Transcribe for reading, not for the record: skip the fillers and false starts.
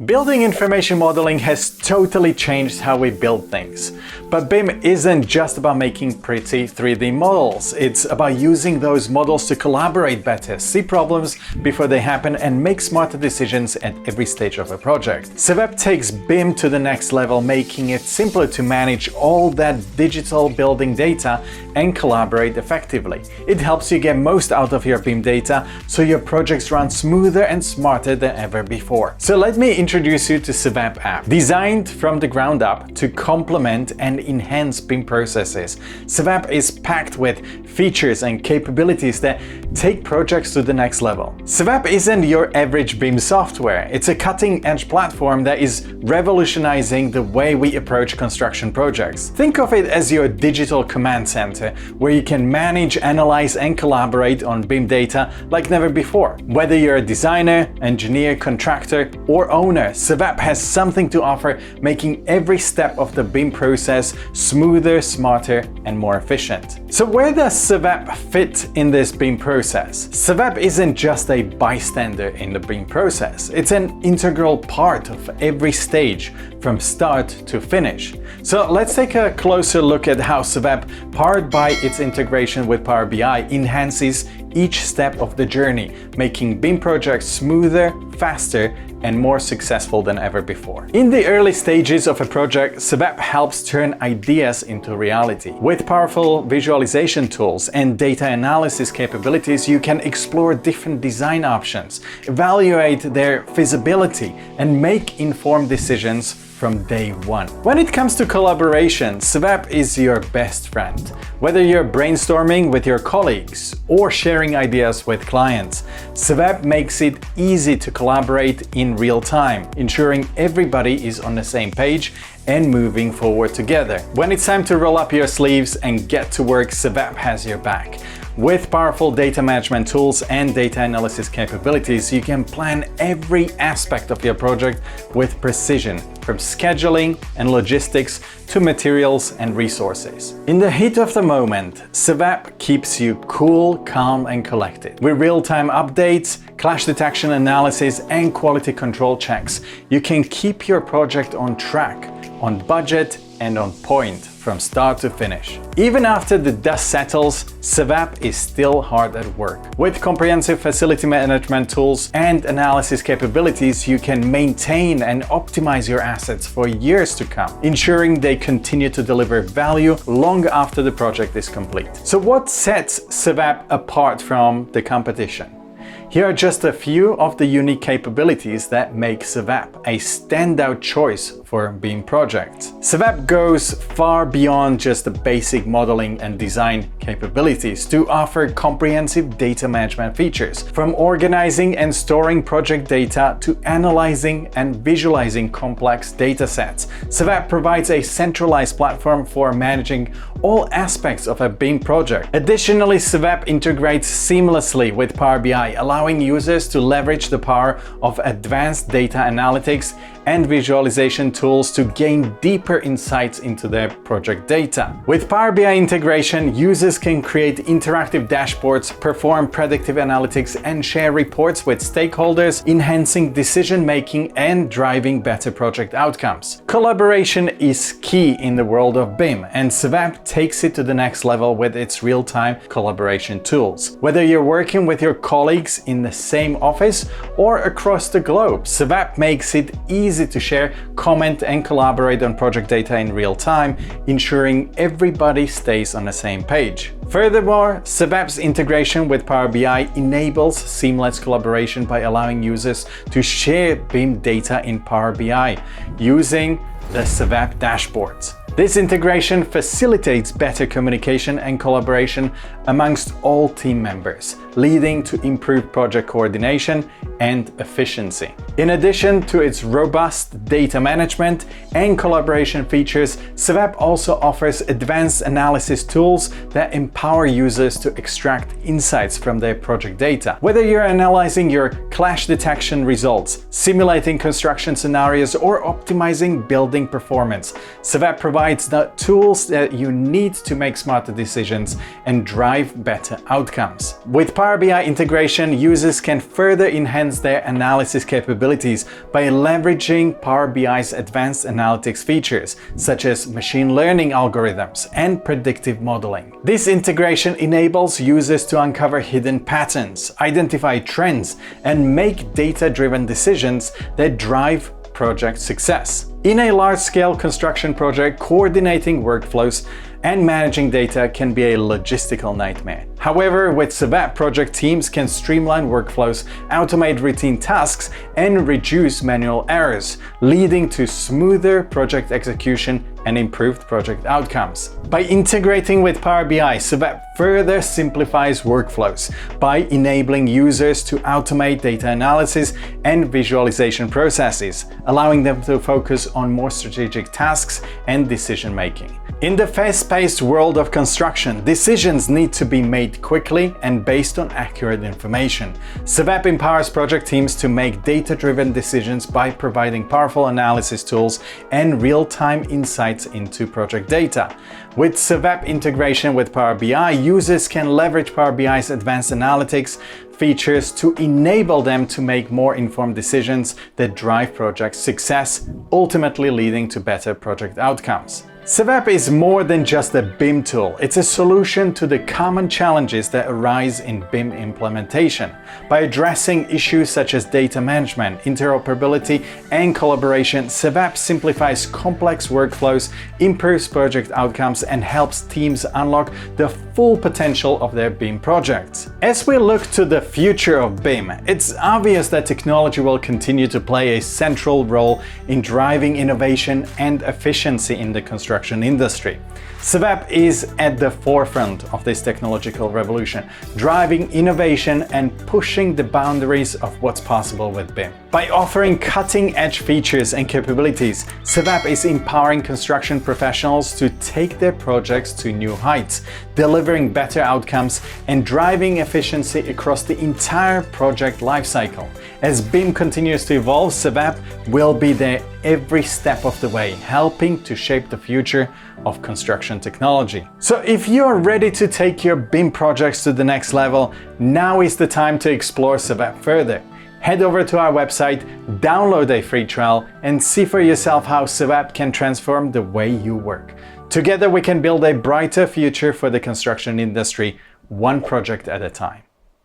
Building information modeling has totally changed how we build things. But BIM isn't just about making pretty 3D models. It's about using those models to collaborate better, see problems before they happen, and make smarter decisions at every stage of a project. SeveUp takes BIM to the next level, making it simpler to manage all that digital building data and collaborate effectively. It helps you get most out of your BIM data so your projects run smoother and smarter than ever before. So let me introduce you to SeveUp App. Designed from the ground up to complement and enhance BIM processes, SeveUp is packed with features and capabilities that take projects to the next level. SeveUp isn't your average BIM software. It's a cutting-edge platform that is revolutionizing the way we approach construction projects. Think of it as your digital command center, where you can manage, analyze, and collaborate on BIM data like never before. Whether you're a designer, engineer, contractor, or owner, SeveUp has something to offer, making every step of the BIM process smoother, smarter, and more efficient. So where does SeveUp fit in this BIM process? SeveUp isn't just a bystander in the BIM process. It's an integral part of every stage, from start to finish. So let's take a closer look at how SeveUp, powered by its integration with Power BI, enhances each step of the journey, making BIM projects smoother, faster, and more successful than ever before. In the early stages of a project, SeveUp helps turn ideas into reality. With powerful visualization tools and data analysis capabilities, you can explore different design options, evaluate their feasibility, and make informed decisions from day one. When it comes to collaboration, SeveUp is your best friend. Whether you're brainstorming with your colleagues or sharing ideas with clients, SeveUp makes it easy to collaborate in real time, ensuring everybody is on the same page and moving forward together. When it's time to roll up your sleeves and get to work, SeveUp has your back. With powerful data management tools and data analysis capabilities, you can plan every aspect of your project with precision, from scheduling and logistics to materials and resources. In the heat of the moment, SeveUp keeps you cool, calm, and collected. With real-time updates, clash detection analysis, and quality control checks, you can keep your project on track, on budget, and on point from start to finish. Even after the dust settles, SeveUp is still hard at work. With comprehensive facility management tools and analysis capabilities, you can maintain and optimize your assets for years to come, ensuring they continue to deliver value long after the project is complete. So what sets SeveUp apart from the competition? Here are just a few of the unique capabilities that make SeveUp a standout choice for BIM projects. SeveUp goes far beyond just the basic modeling and design capabilities to offer comprehensive data management features. From organizing and storing project data to analyzing and visualizing complex data sets, SeveUp provides a centralized platform for managing all aspects of a BIM project. Additionally, SeveUp integrates seamlessly with Power BI, allowing users to leverage the power of advanced data analytics and visualization tools to gain deeper insights into their project data. With Power BI integration, users can create interactive dashboards, perform predictive analytics, and share reports with stakeholders, enhancing decision-making and driving better project outcomes. Collaboration is key in the world of BIM, and SeveUp takes it to the next level with its real-time collaboration tools. Whether you're working with your colleagues in the same office or across the globe, SeveUp makes it easy to share, comment, and collaborate on project data in real time, ensuring everybody stays on the same page. Furthermore, SeveUp's integration with Power BI enables seamless collaboration by allowing users to share BIM data in Power BI using the SeveUp dashboards. This integration facilitates better communication and collaboration amongst all team members, leading to improved project coordination and efficiency. In addition to its robust data management and collaboration features, SeveUp also offers advanced analysis tools that empower users to extract insights from their project data. Whether you're analyzing your clash detection results, simulating construction scenarios, or optimizing building performance, SeveUp provides the tools that you need to make smarter decisions and drive better outcomes. With Power Power BI integration, users can further enhance their analysis capabilities by leveraging Power BI's advanced analytics features, such as machine learning algorithms and predictive modeling. This integration enables users to uncover hidden patterns, identify trends, and make data-driven decisions that drive project success. In a large-scale construction project, coordinating workflows and managing data can be a logistical nightmare. However, with SeveUp, project teams can streamline workflows, automate routine tasks, and reduce manual errors, leading to smoother project execution and improved project outcomes. By integrating with Power BI, SeveUp further simplifies workflows by enabling users to automate data analysis and visualization processes, allowing them to focus on more strategic tasks and decision-making. In the fast-paced world of construction, decisions need to be made quickly and based on accurate information. SeveUp empowers project teams to make data-driven decisions by providing powerful analysis tools and real-time insights into project data. With SeveUp integration with Power BI, users can leverage Power BI's advanced analytics features to enable them to make more informed decisions that drive project success, ultimately leading to better project outcomes. SeveUp is more than just a BIM tool. It's a solution to the common challenges that arise in BIM implementation. By addressing issues such as data management, interoperability, and collaboration, SeveUp simplifies complex workflows, improves project outcomes, and helps teams unlock the full potential of their BIM projects. As we look to the future of BIM, it's obvious that technology will continue to play a central role in driving innovation and efficiency in the construction industry. SeveUp is at the forefront of this technological revolution, driving innovation and pushing the boundaries of what's possible with BIM. By offering cutting-edge features and capabilities, SeveUp is empowering construction professionals to take their projects to new heights, delivering better outcomes and driving efficiency across the entire project lifecycle. As BIM continues to evolve, SeveUp will be there every step of the way, helping to shape the future of construction technology. So if you're ready to take your BIM projects to the next level, now is the time to explore SeveUp further. Head over to our website, download a free trial, and see for yourself how SeveUp can transform the way you work. Together we can build a brighter future for the construction industry, one project at a time.